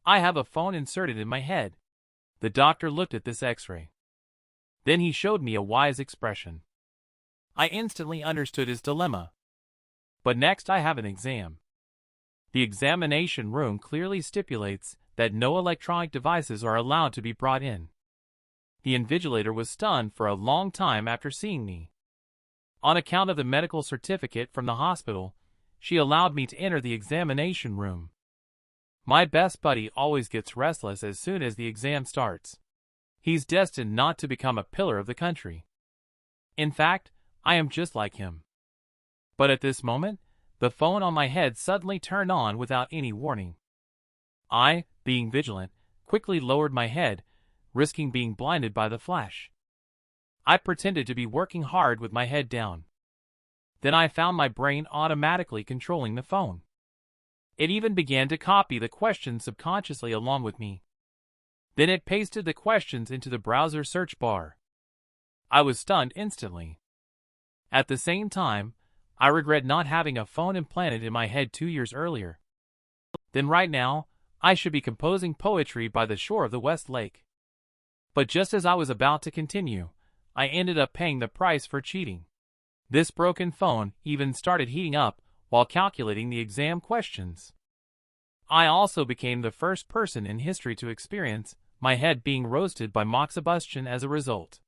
I have a phone inserted in my head. The doctor looked at this x-ray. Then he showed me a wise expression. I instantly understood his dilemma. But next I have an exam. The examination room clearly stipulates that no electronic devices are allowed to be brought in. The invigilator was stunned for a long time after seeing me. On account of the medical certificate from the hospital, she allowed me to enter the examination room. My best buddy always gets restless as soon as the exam starts. He's destined not to become a pillar of the country. In fact, I am just like him. But at this moment, the phone on my head suddenly turned on without any warning. I, being vigilant, quickly lowered my head, risking being blinded by the flash. I pretended to be working hard with my head down. Then I found my brain automatically controlling the phone. It even began to copy the questions subconsciously along with me. Then it pasted the questions into the browser search bar. I was stunned instantly. At the same time, I regret not having a phone implanted in my head 2 years earlier. Then right now, I should be composing poetry by the shore of the West Lake. But just as I was about to continue, I ended up paying the price for cheating. This broken phone even started heating up while calculating the exam questions. I also became the first person in history to experience my head being roasted by moxibustion as a result.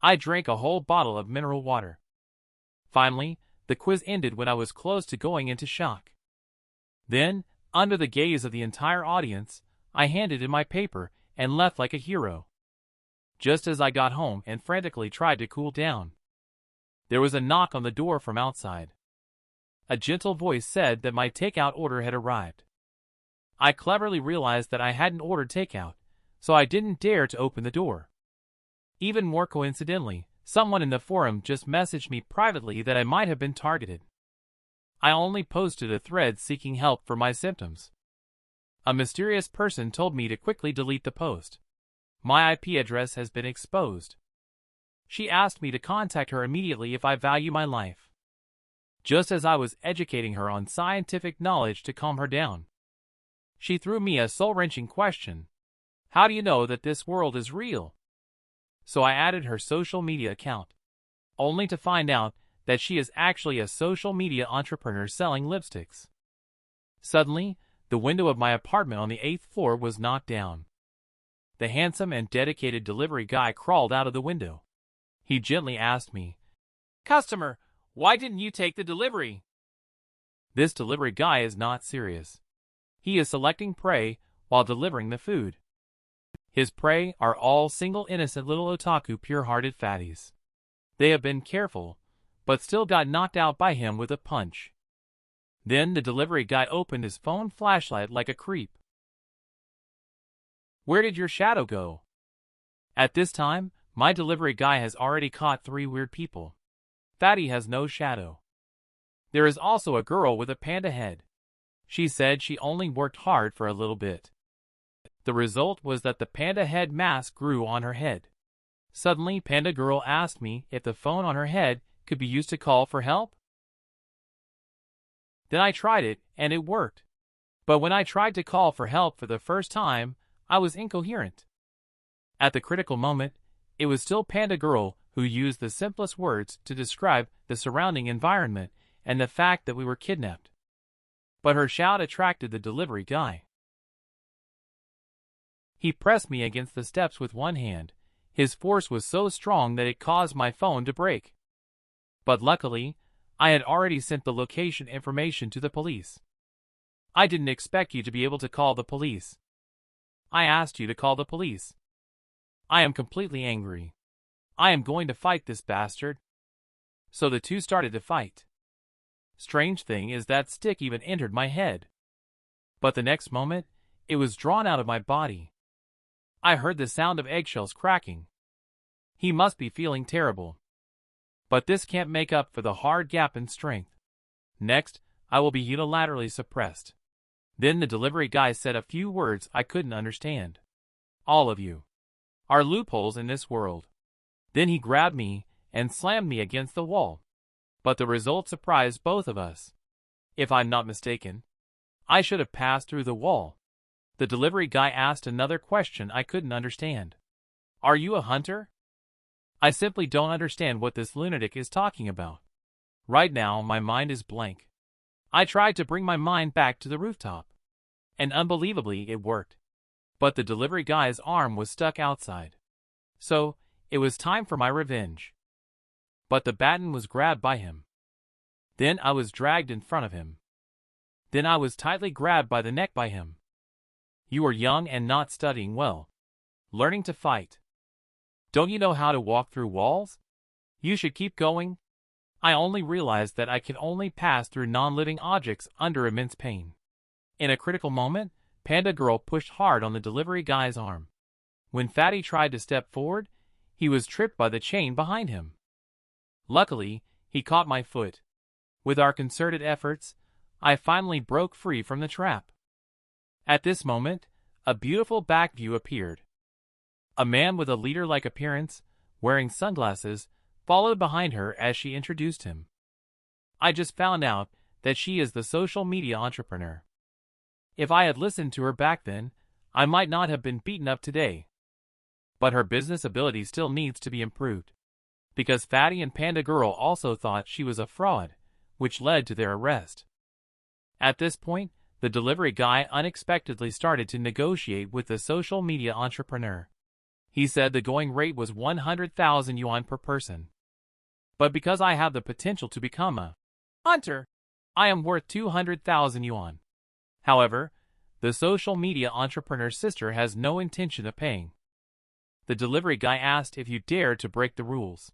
I drank a whole bottle of mineral water. Finally, the quiz ended when I was close to going into shock. Then, under the gaze of the entire audience, I handed in my paper and left like a hero. Just as I got home and frantically tried to cool down, there was a knock on the door from outside. A gentle voice said that my takeout order had arrived. I cleverly realized that I hadn't ordered takeout, so I didn't dare to open the door. Even more coincidentally, someone in the forum just messaged me privately that I might have been targeted. I only posted a thread seeking help for my symptoms. A mysterious person told me to quickly delete the post. My IP address has been exposed. She asked me to contact her immediately if I value my life. Just as I was educating her on scientific knowledge to calm her down, she threw me a soul-wrenching question. How do you know that this world is real? So I added her social media account, only to find out that she is actually a social media entrepreneur selling lipsticks. Suddenly, the window of my apartment on the 8th floor was knocked down. The handsome and dedicated delivery guy crawled out of the window. He gently asked me, "Customer, why didn't you take the delivery?" This delivery guy is not serious. He is selecting prey while delivering the food. His prey are all single innocent little otaku pure-hearted fatties. They have been careful, but still got knocked out by him with a punch. Then the delivery guy opened his phone flashlight like a creep. "Where did your shadow go?" At this time, my delivery guy has already caught 3 weird people. Fatty has no shadow. There is also a girl with a panda head. She said she only worked hard for a little bit. The result was that the panda head mask grew on her head. Suddenly, Panda Girl asked me if the phone on her head could be used to call for help. Then I tried it, and it worked. But when I tried to call for help for the first time, I was incoherent. At the critical moment, it was still Panda Girl who used the simplest words to describe the surrounding environment and the fact that we were kidnapped. But her shout attracted the delivery guy. He pressed me against the steps with one hand. His force was so strong that it caused my phone to break. But luckily, I had already sent the location information to the police. I didn't expect you to be able to call the police. I asked you to call the police. I am completely angry. I am going to fight this bastard. So the two started to fight. Strange thing is that stick even entered my head. But the next moment, it was drawn out of my body. I heard the sound of eggshells cracking. He must be feeling terrible. But this can't make up for the hard gap in strength. Next, I will be unilaterally suppressed. Then the delivery guy said a few words I couldn't understand. All of you are loopholes in this world. Then he grabbed me and slammed me against the wall. But the result surprised both of us. If I'm not mistaken, I should have passed through the wall. The delivery guy asked another question I couldn't understand. Are you a hunter? I simply don't understand what this lunatic is talking about. Right now, my mind is blank. I tried to bring my mind back to the rooftop. And unbelievably, it worked. But the delivery guy's arm was stuck outside. So, it was time for my revenge. But the baton was grabbed by him. Then I was dragged in front of him. Then I was tightly grabbed by the neck by him. You are young and not studying well. Learning to fight. Don't you know how to walk through walls? You should keep going. I only realized that I can only pass through non-living objects under immense pain. In a critical moment, Panda Girl pushed hard on the delivery guy's arm. When Fatty tried to step forward, he was tripped by the chain behind him. Luckily, he caught my foot. With our concerted efforts, I finally broke free from the trap. At this moment, a beautiful back view appeared. A man with a leader-like appearance, wearing sunglasses, followed behind her as she introduced him. I just found out that she is the social media entrepreneur. If I had listened to her back then, I might not have been beaten up today. But her business ability still needs to be improved. Because Fatty and Panda Girl also thought she was a fraud, which led to their arrest. At this point, the delivery guy unexpectedly started to negotiate with the social media entrepreneur. He said the going rate was 100,000 yuan per person. But because I have the potential to become a hunter, I am worth 200,000 yuan. However, the social media entrepreneur's sister has no intention of paying. The delivery guy asked if you dare to break the rules.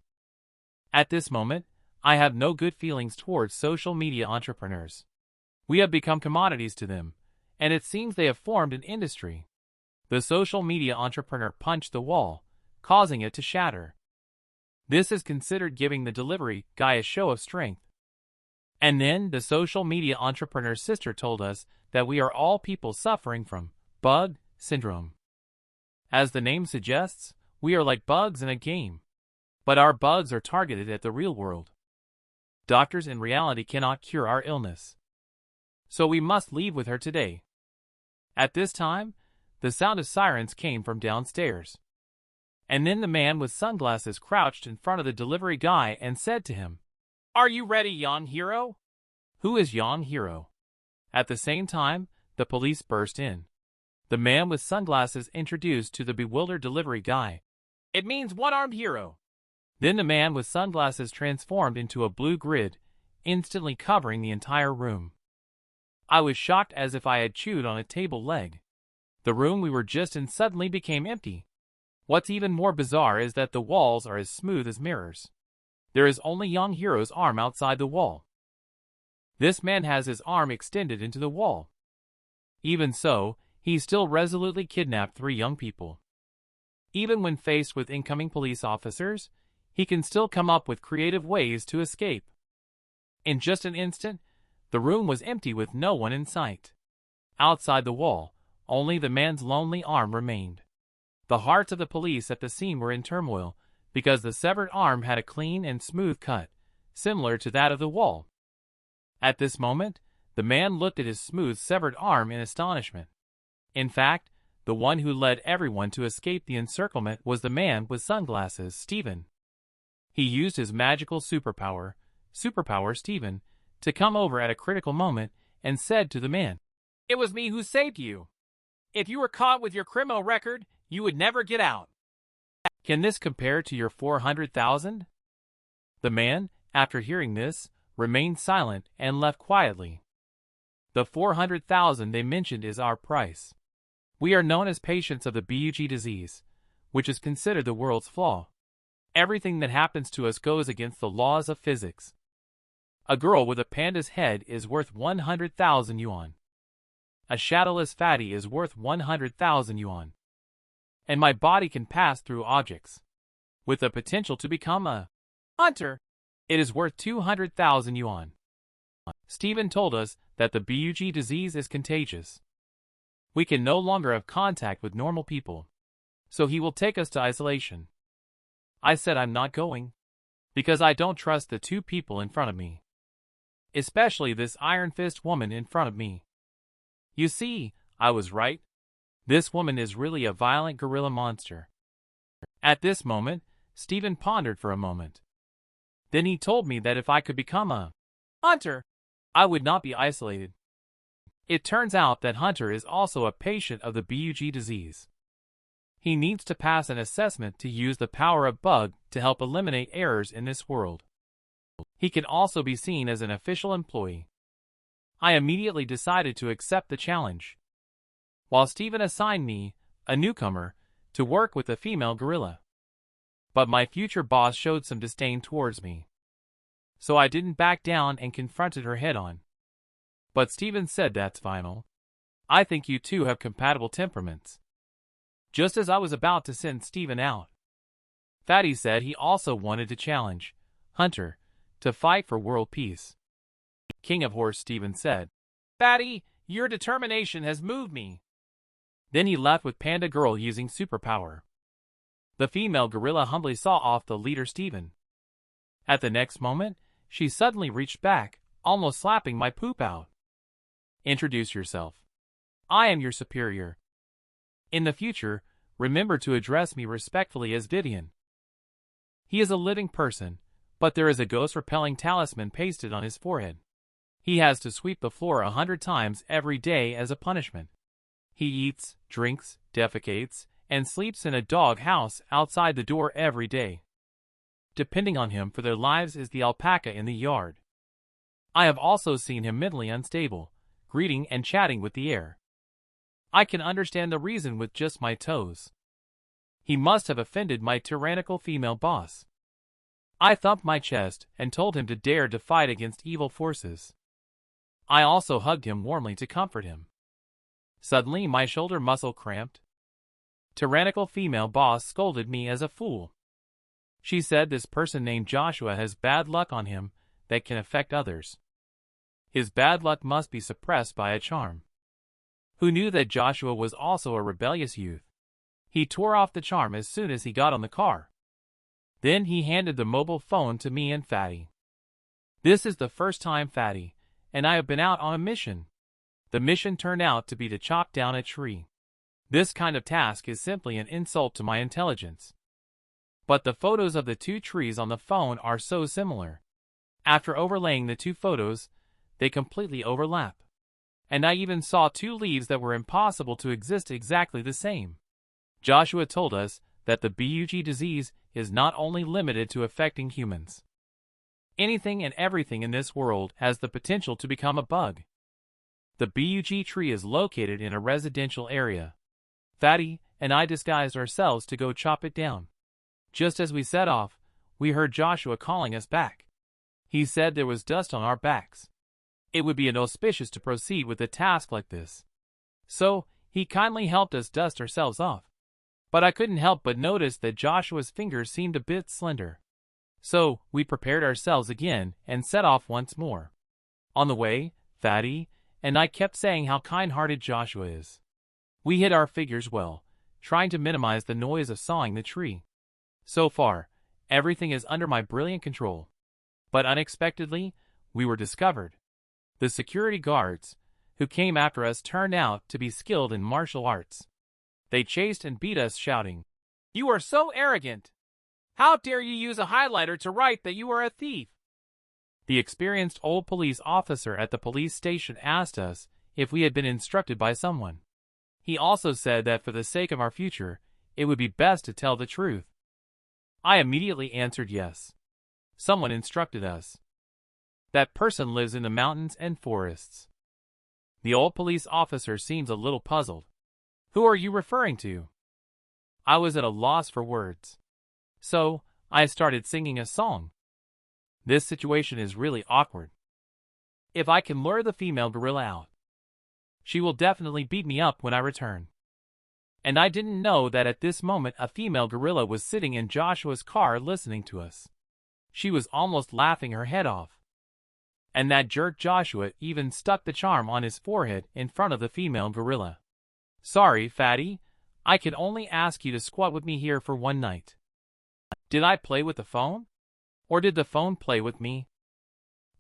At this moment, I have no good feelings towards social media entrepreneurs. We have become commodities to them, and it seems they have formed an industry. The social media entrepreneur punched the wall, causing it to shatter. This is considered giving the delivery guy a show of strength. And then the social media entrepreneur's sister told us that we are all people suffering from bug syndrome. As the name suggests, we are like bugs in a game. But our bugs are targeted at the real world. Doctors in reality cannot cure our illness. So we must leave with her today. At this time, the sound of sirens came from downstairs. And then the man with sunglasses crouched in front of the delivery guy and said to him, "Are you ready, young hero?" Who is young hero? At the same time, the police burst in. The man with sunglasses introduced to the bewildered delivery guy. It means one-armed hero. Then the man with sunglasses transformed into a blue grid, instantly covering the entire room. I was shocked as if I had chewed on a table leg. The room we were just in suddenly became empty. What's even more bizarre is that the walls are as smooth as mirrors. There is only young hero's arm outside the wall. This man has his arm extended into the wall. Even so, he still resolutely kidnapped 3 young people. Even when faced with incoming police officers, he can still come up with creative ways to escape. In just an instant, the room was empty with no one in sight. Outside the wall, only the man's lonely arm remained. The hearts of the police at the scene were in turmoil, because the severed arm had a clean and smooth cut, similar to that of the wall. At this moment, the man looked at his smooth severed arm in astonishment. In fact, the one who led everyone to escape the encirclement was the man with sunglasses, Steven. He used his magical superpower Steven, to come over at a critical moment and said to the man, "It was me who saved you. If you were caught with your criminal record, you would never get out. Can this compare to your 400,000? The man, after hearing this, remained silent and left quietly. The 400,000 they mentioned is our price. We are known as patients of the bug disease, which is considered the world's flaw. Everything that happens to us goes against the laws of physics. A girl with a panda's head is worth 100,000 yuan. A shadowless fatty is worth 100,000 yuan. And my body can pass through objects. With the potential to become a hunter, it is worth 200,000 yuan. Steven told us that the bug disease is contagious. We can no longer have contact with normal people, so he will take us to isolation. I said I'm not going, because I don't trust the 2 people in front of me. Especially this iron fist woman in front of me. You see, I was right. This woman is really a violent gorilla monster. At this moment, Stephen pondered for a moment. Then he told me that if I could become a hunter, I would not be isolated. It turns out that Hunter is also a patient of the BUG disease. He needs to pass an assessment to use the power of Bug to help eliminate errors in this world. He can also be seen as an official employee. I immediately decided to accept the challenge, while Stephen assigned me, a newcomer, to work with the female gorilla. But my future boss showed some disdain towards me, so I didn't back down and confronted her head-on. But Stephen said that's final. I think you two have compatible temperaments. Just as I was about to send Stephen out, Fatty said he also wanted to challenge Hunter to fight for world peace. King of Horse Stephen said, "Fatty, your determination has moved me." Then he left with Panda Girl using superpower. The female gorilla humbly saw off the leader Stephen. At the next moment, she suddenly reached back, almost slapping my poop out. Introduce yourself. I am your superior. In the future, remember to address me respectfully as Vivian. He is a living person, but there is a ghost-repelling talisman pasted on his forehead. He has to sweep the floor 100 times every day as a punishment. He eats, drinks, defecates, and sleeps in a dog house outside the door every day. Depending on him for their lives is the alpaca in the yard. I have also seen him mentally unstable, greeting and chatting with the air. I can understand the reason with just my toes. He must have offended my tyrannical female boss. I thumped my chest and told him to dare to fight against evil forces. I also hugged him warmly to comfort him. Suddenly my shoulder muscle cramped. Tyrannical female boss scolded me as a fool. She said this person named Joshua has bad luck on him that can affect others. His bad luck must be suppressed by a charm. Who knew that Joshua was also a rebellious youth? He tore off the charm as soon as he got on the car. Then he handed the mobile phone to me and Fatty. This is the first time Fatty and I have been out on a mission. The mission turned out to be to chop down a tree. This kind of task is simply an insult to my intelligence. But the photos of the two trees on the phone are so similar. After overlaying the two photos, they completely overlap. And I even saw two leaves that were impossible to exist exactly the same. Joshua told us that the BUG disease is not only limited to affecting humans. Anything and everything in this world has the potential to become a bug. The BUG tree is located in a residential area. Fatty and I disguised ourselves to go chop it down. Just as we set off, we heard Joshua calling us back. He said there was dust on our backs. It would be inauspicious to proceed with a task like this. So, he kindly helped us dust ourselves off. But I couldn't help but notice that Joshua's fingers seemed a bit slender. So, we prepared ourselves again and set off once more. On the way, Fatty and I kept saying how kind-hearted Joshua is. We hid our figures well, trying to minimize the noise of sawing the tree. So far, everything is under my brilliant control. But unexpectedly, we were discovered. The security guards, who came after us, turned out to be skilled in martial arts. They chased and beat us, shouting, "You are so arrogant! How dare you use a highlighter to write that you are a thief?" The experienced old police officer at the police station asked us if we had been instructed by someone. He also said that for the sake of our future, it would be best to tell the truth. I immediately answered yes. Someone instructed us. That person lives in the mountains and forests. The old police officer seems a little puzzled. Who are you referring to? I was at a loss for words. So, I started singing a song. This situation is really awkward. If I can lure the female gorilla out, she will definitely beat me up when I return. And I didn't know that at this moment a female gorilla was sitting in Joshua's car listening to us. She was almost laughing her head off. And that jerk Joshua even stuck the charm on his forehead in front of the female gorilla. Sorry, Fatty, I can only ask you to squat with me here for one night. Did I play with the phone? Or did the phone play with me?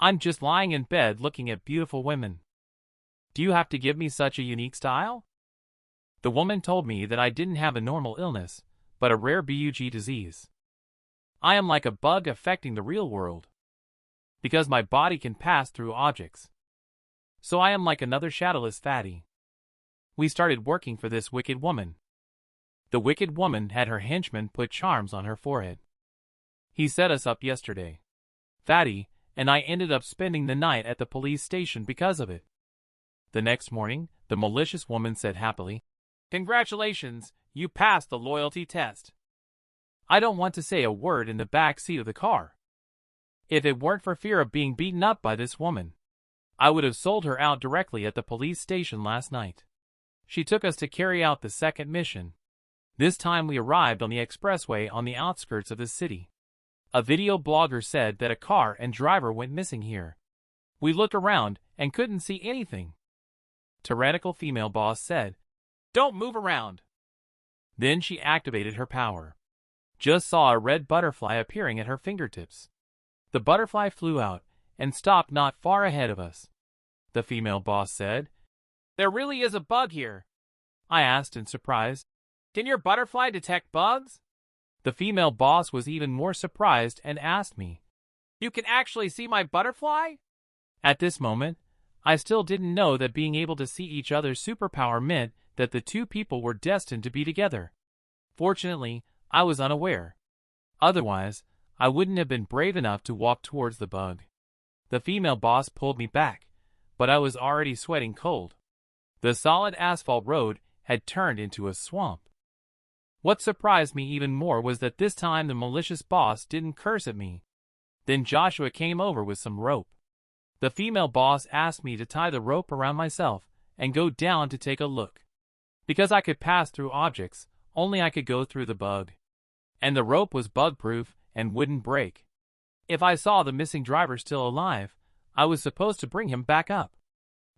I'm just lying in bed looking at beautiful women. Do you have to give me such a unique style? The woman told me that I didn't have a normal illness, but a rare bug disease. I am like a bug affecting the real world, because my body can pass through objects. So I am like another shadowless fatty. We started working for this wicked woman. The wicked woman had her henchman put charms on her forehead. He set us up yesterday. Fatty and I ended up spending the night at the police station because of it. The next morning, the malicious woman said happily, "Congratulations, you passed the loyalty test." I don't want to say a word in the back seat of the car. If it weren't for fear of being beaten up by this woman, I would have sold her out directly at the police station last night. She took us to carry out the second mission. This time we arrived on the expressway on the outskirts of the city. A video blogger said that a car and driver went missing here. We looked around and couldn't see anything. Tyrannical female boss said, "Don't move around." Then she activated her power. Just saw a red butterfly appearing at her fingertips. The butterfly flew out and stopped not far ahead of us. The female boss said, "There really is a bug here." I asked in surprise, "Can your butterfly detect bugs?" The female boss was even more surprised and asked me, "You can actually see my butterfly?" At this moment, I still didn't know that being able to see each other's superpower meant that the two people were destined to be together. Fortunately, I was unaware. Otherwise, I wouldn't have been brave enough to walk towards the bug. The female boss pulled me back, but I was already sweating cold. The solid asphalt road had turned into a swamp. What surprised me even more was that this time the malicious boss didn't curse at me. Then Joshua came over with some rope. The female boss asked me to tie the rope around myself and go down to take a look. Because I could pass through objects, only I could go through the bug. And the rope was bug-proof and wouldn't break. If I saw the missing driver still alive, I was supposed to bring him back up.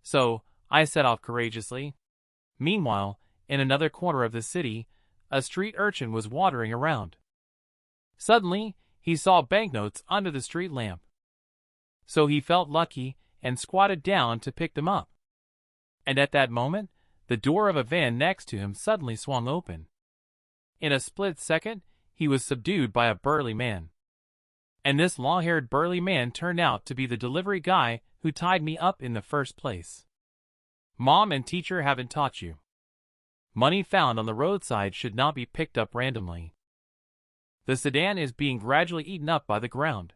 So, I set off courageously. Meanwhile, in another corner of the city, a street urchin was wandering around. Suddenly, he saw banknotes under the street lamp. So he felt lucky and squatted down to pick them up. And at that moment, the door of a van next to him suddenly swung open. In a split second, he was subdued by a burly man. And this long-haired burly man turned out to be the delivery guy who tied me up in the first place. Mom and teacher haven't taught you. Money found on the roadside should not be picked up randomly. The sedan is being gradually eaten up by the ground.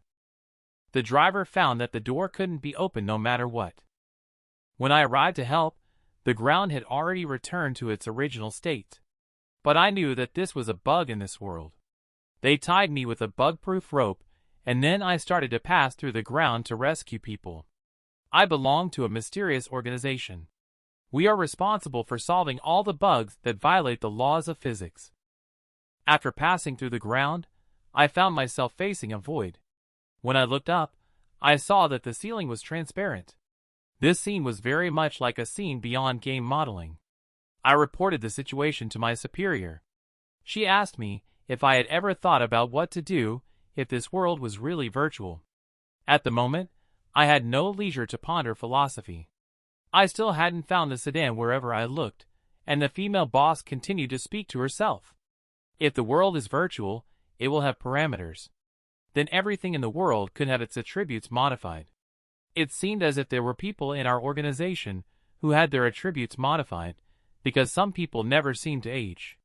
The driver found that the door couldn't be opened no matter what. When I arrived to help, the ground had already returned to its original state. But I knew that this was a bug in this world. They tied me with a bug-proof rope, and then I started to pass through the ground to rescue people. I belong to a mysterious organization. We are responsible for solving all the bugs that violate the laws of physics. After passing through the ground, I found myself facing a void. When I looked up, I saw that the ceiling was transparent. This scene was very much like a scene beyond game modeling. I reported the situation to my superior. She asked me if I had ever thought about what to do if this world was really virtual. At the moment, I had no leisure to ponder philosophy. I still hadn't found the sedan wherever I looked, and the female boss continued to speak to herself. If the world is virtual, it will have parameters. Then everything in the world could have its attributes modified. It seemed as if there were people in our organization who had their attributes modified, because some people never seem to age.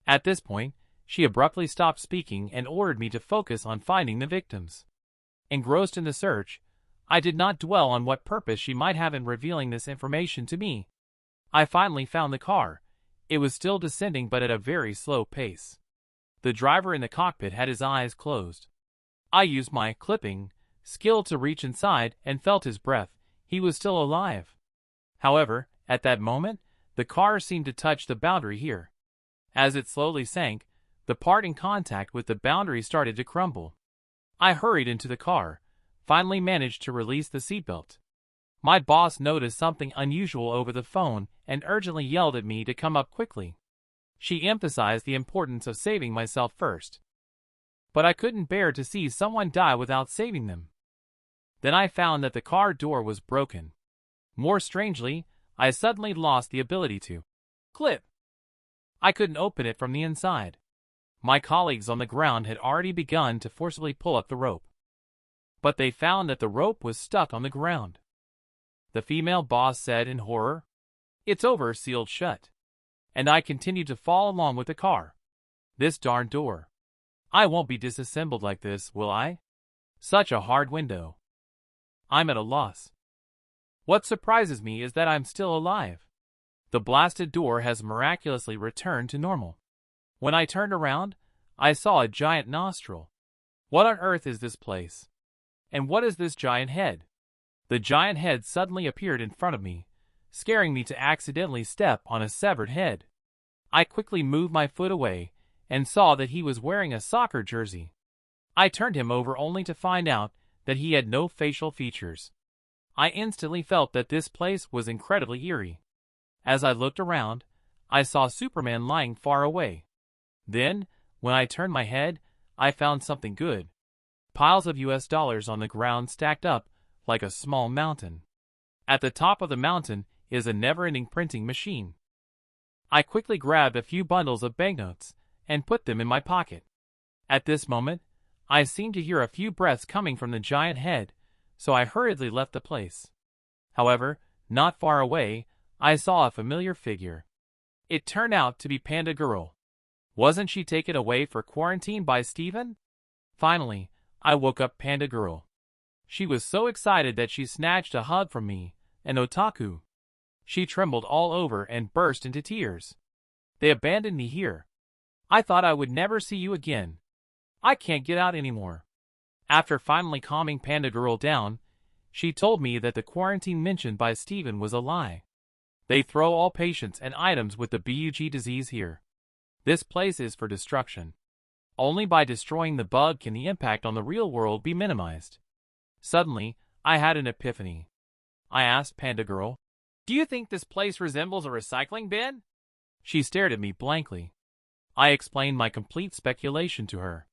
At this point, she abruptly stopped speaking and ordered me to focus on finding the victims. Engrossed in the search, I did not dwell on what purpose she might have in revealing this information to me. I finally found the car. It was still descending but at a very slow pace. The driver in the cockpit had his eyes closed. I used my clipping skill to reach inside and felt his breath. He was still alive. However, at that moment, the car seemed to touch the boundary here. As it slowly sank, the part in contact with the boundary started to crumble. I hurried into the car, finally managed to release the seatbelt. My boss noticed something unusual over the phone and urgently yelled at me to come up quickly. She emphasized the importance of saving myself first. But I couldn't bear to see someone die without saving them. Then I found that the car door was broken. More strangely, I suddenly lost the ability to clip. I couldn't open it from the inside. My colleagues on the ground had already begun to forcibly pull up the rope. But they found that the rope was stuck on the ground. The female boss said in horror, "It's over," sealed shut. And I continued to fall along with the car. This darn door. I won't be disassembled like this, will I? Such a hard window. I'm at a loss. What surprises me is that I'm still alive. The blasted door has miraculously returned to normal. When I turned around, I saw a giant nostril. What on earth is this place? And what is this giant head? The giant head suddenly appeared in front of me, scaring me to accidentally step on a severed head. I quickly moved my foot away and saw that he was wearing a soccer jersey. I turned him over only to find out that he had no facial features. I instantly felt that this place was incredibly eerie. As I looked around, I saw Superman lying far away. Then, when I turned my head, I found something good. Piles of US dollars on the ground stacked up like a small mountain. At the top of the mountain is a never-ending printing machine. I quickly grabbed a few bundles of banknotes and put them in my pocket. At this moment, I seemed to hear a few breaths coming from the giant head, so I hurriedly left the place. However, not far away, I saw a familiar figure. It turned out to be Panda Girl. Wasn't she taken away for quarantine by Steven? Finally, I woke up Panda Girl. She was so excited that she snatched a hug from me, an otaku. She trembled all over and burst into tears. They abandoned me here. I thought I would never see you again. I can't get out anymore. After finally calming Panda Girl down, she told me that the quarantine mentioned by Steven was a lie. They throw all patients and items with the bug disease here. This place is for destruction. Only by destroying the bug can the impact on the real world be minimized. Suddenly, I had an epiphany. I asked Panda Girl, "Do you think this place resembles a recycling bin?" She stared at me blankly. I explained my complete speculation to her.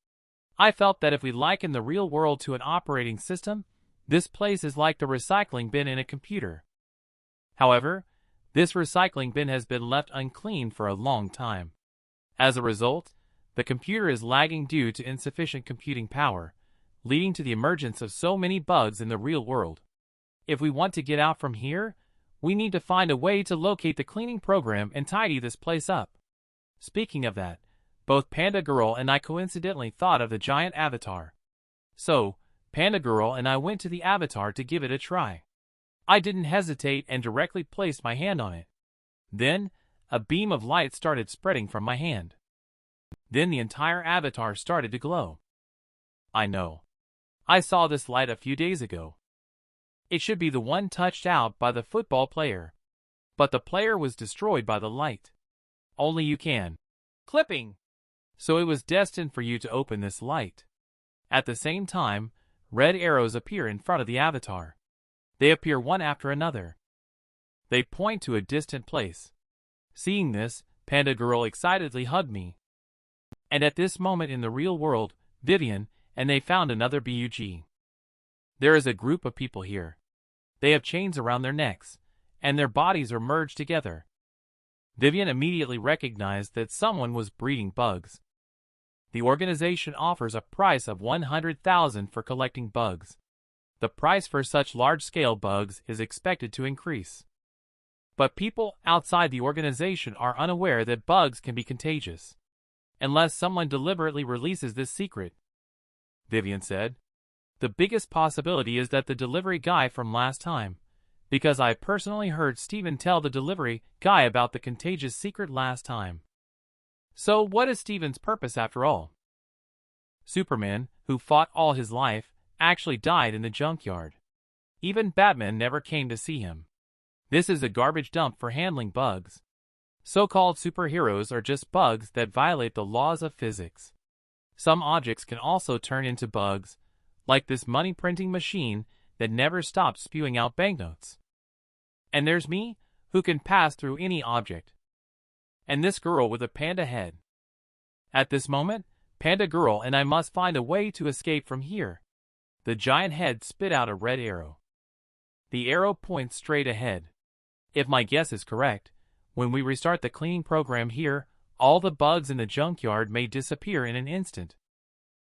I felt that if we liken the real world to an operating system, this place is like the recycling bin in a computer. However, this recycling bin has been left unclean for a long time. As a result, the computer is lagging due to insufficient computing power, leading to the emergence of so many bugs in the real world. If we want to get out from here, we need to find a way to locate the cleaning program and tidy this place up. Speaking of that, both Panda Girl and I coincidentally thought of the giant avatar. So, Panda Girl and I went to the avatar to give it a try. I didn't hesitate and directly placed my hand on it. Then, a beam of light started spreading from my hand. Then the entire avatar started to glow. I know. I saw this light a few days ago. It should be the one touched out by the football player. But the player was destroyed by the light. Only you can. Clipping! So it was destined for you to open this light. At the same time, red arrows appear in front of the avatar. They appear one after another. They point to a distant place. Seeing this, Panda Girl excitedly hugged me. And at this moment in the real world, Vivian and they found another bug. There is a group of people here. They have chains around their necks, and their bodies are merged together. Vivian immediately recognized that someone was breeding bugs. The organization offers a price of 100,000 for collecting bugs. The price for such large-scale bugs is expected to increase. But people outside the organization are unaware that bugs can be contagious. Unless someone deliberately releases this secret, Vivian said. The biggest possibility is that the delivery guy from last time, because I personally heard Steven tell the delivery guy about the contagious secret last time. So what is Steven's purpose after all? Superman, who fought all his life, actually died in the junkyard. Even Batman never came to see him. This is a garbage dump for handling bugs. So-called superheroes are just bugs that violate the laws of physics. Some objects can also turn into bugs, like this money printing machine that never stops spewing out banknotes. And there's me, who can pass through any object. And this girl with a panda head. At this moment, Panda Girl and I must find a way to escape from here. The giant head spit out a red arrow. The arrow points straight ahead. If my guess is correct, when we restart the cleaning program here, All the bugs in the junkyard may disappear in an instant.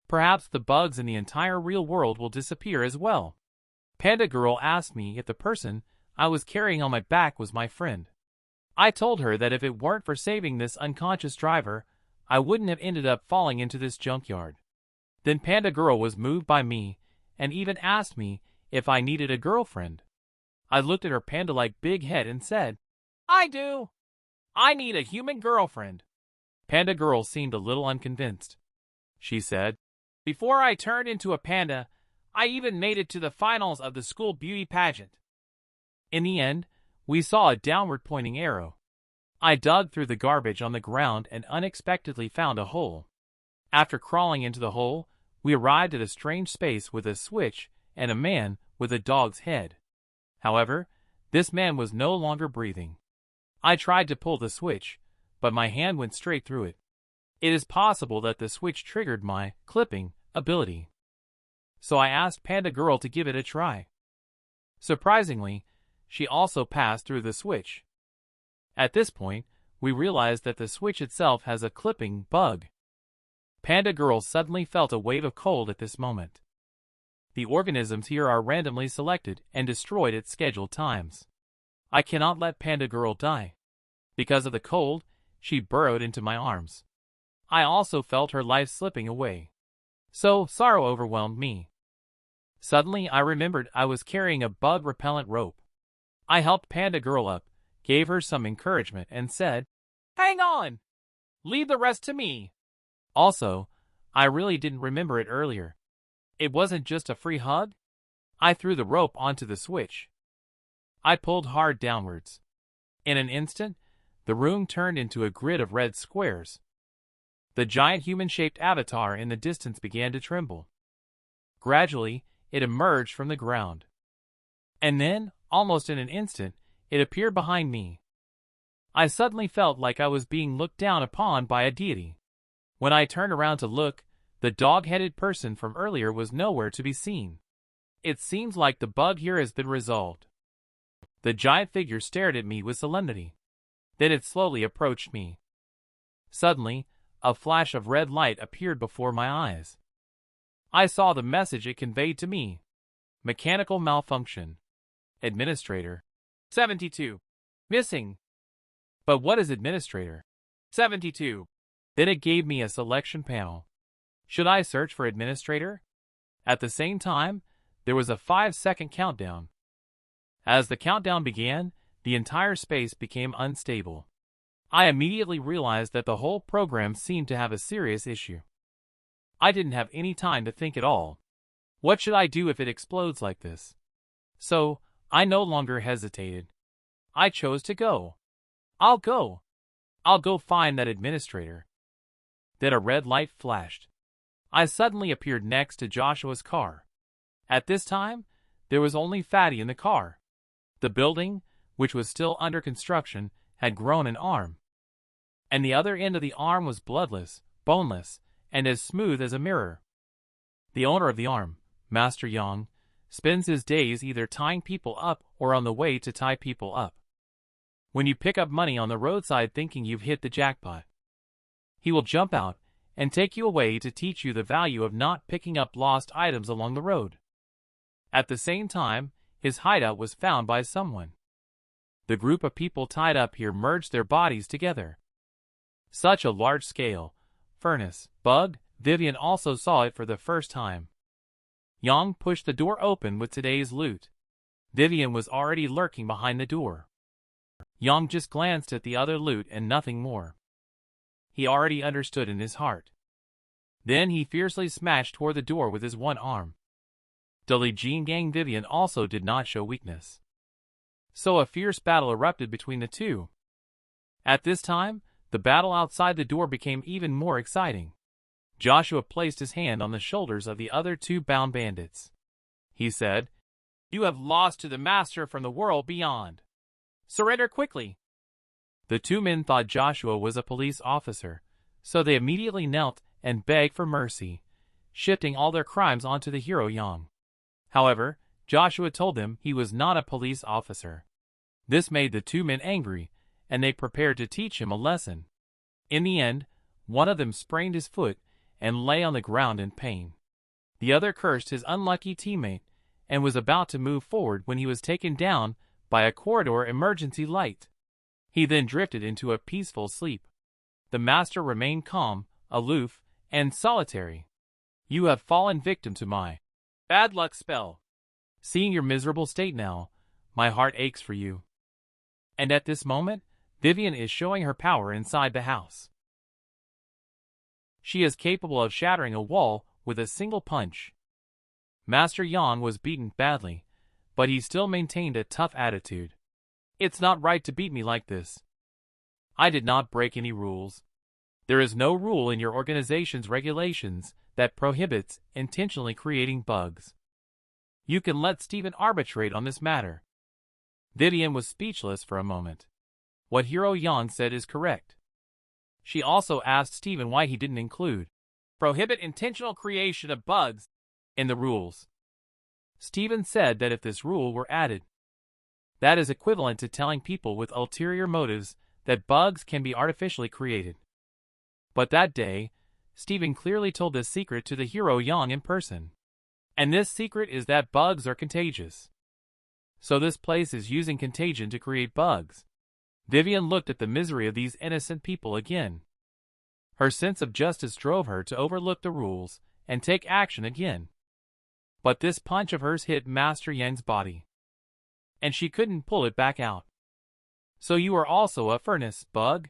Perhaps the bugs in the entire real world will disappear as well. Panda Girl asked me if the person I was carrying on my back was my friend. I told her that if it weren't for saving this unconscious driver, I wouldn't have ended up falling into this junkyard. Then Panda Girl was moved by me and even asked me if I needed a girlfriend. I looked at her panda-like big head and said, "I do. I need a human girlfriend." Panda Girl seemed a little unconvinced. She said, "Before I turned into a panda, I even made it to the finals of the school beauty pageant." In the end, we saw a downward-pointing arrow. I dug through the garbage on the ground and unexpectedly found a hole. After crawling into the hole, we arrived at a strange space with a switch and a man with a dog's head. However, this man was no longer breathing. I tried to pull the switch, but my hand went straight through it. It is possible that the switch triggered my clipping ability. So I asked Panda Girl to give it a try. Surprisingly, she also passed through the switch. At this point, we realized that the switch itself has a clipping bug. Panda Girl suddenly felt a wave of cold at this moment. The organisms here are randomly selected and destroyed at scheduled times. I cannot let Panda Girl die. Because of the cold, she burrowed into my arms. I also felt her life slipping away. So, sorrow overwhelmed me. Suddenly, I remembered I was carrying a bug-repellent rope. I helped Panda Girl up, gave her some encouragement, and said, "Hang on! Leave the rest to me." Also, I really didn't remember it earlier. It wasn't just a free hug. I threw the rope onto the switch. I pulled hard downwards. In an instant, the room turned into a grid of red squares. The giant human-shaped avatar in the distance began to tremble. Gradually, it emerged from the ground. And then, almost in an instant, it appeared behind me. I suddenly felt like I was being looked down upon by a deity. When I turned around to look, the dog-headed person from earlier was nowhere to be seen. It seems like the bug here has been resolved. The giant figure stared at me with solemnity. Then it slowly approached me. Suddenly, a flash of red light appeared before my eyes. I saw the message it conveyed to me. Mechanical malfunction. Administrator. 72. Missing. But what is administrator? 72. Then it gave me a selection panel. Should I search for administrator? At the same time, there was a 5-second countdown. As the countdown began, the entire space became unstable. I immediately realized that the whole program seemed to have a serious issue. I didn't have any time to think at all. What should I do if it explodes like this? So, I no longer hesitated. I chose to go. I'll go. I'll go find that administrator. Then a red light flashed. I suddenly appeared next to Joshua's car. At this time, there was only Fatty in the car. The building, which was still under construction, had grown an arm. And the other end of the arm was bloodless, boneless, and as smooth as a mirror. The owner of the arm, Master Yang, spends his days either tying people up or on the way to tie people up. When you pick up money on the roadside thinking you've hit the jackpot, he will jump out and take you away to teach you the value of not picking up lost items along the road. At the same time, his hideout was found by someone. The group of people tied up here merged their bodies together. Such a large-scale furnace bug, Vivian also saw it for the first time. Yang pushed the door open with today's loot. Vivian was already lurking behind the door. Yang just glanced at the other loot and nothing more. He already understood in his heart. Then he fiercely smashed toward the door with his one arm. Dali Jean Gang Vivian also did not show weakness. So a fierce battle erupted between the two. At this time, the battle outside the door became even more exciting. Joshua placed his hand on the shoulders of the other two bound bandits. He said, "You have lost to the master from the world beyond. Surrender quickly." The two men thought Joshua was a police officer, so they immediately knelt and begged for mercy, shifting all their crimes onto the hero Yang. However, Joshua told them he was not a police officer. This made the two men angry, and they prepared to teach him a lesson. In the end, one of them sprained his foot and lay on the ground in pain. The other cursed his unlucky teammate and was about to move forward when he was taken down by a corridor emergency light. He then drifted into a peaceful sleep. The master remained calm, aloof, and solitary. You have fallen victim to my bad luck spell. Seeing your miserable state now, my heart aches for you. And at this moment, Vivian is showing her power inside the house. She is capable of shattering a wall with a single punch. Master Yang was beaten badly, but he still maintained a tough attitude. It's not right to beat me like this. I did not break any rules. There is no rule in your organization's regulations that prohibits intentionally creating bugs. You can let Steven arbitrate on this matter. Vivian was speechless for a moment. What Hero Yang said is correct. She also asked Steven why he didn't include prohibit intentional creation of bugs in the rules. Steven said that if this rule were added, that is equivalent to telling people with ulterior motives that bugs can be artificially created. But that day, Steven clearly told this secret to the Hero Yang in person. And this secret is that bugs are contagious. So this place is using contagion to create bugs. Vivian looked at the misery of these innocent people again. Her sense of justice drove her to overlook the rules and take action again. But this punch of hers hit Master Yang's body, and she couldn't pull it back out. So you are also a furnace bug?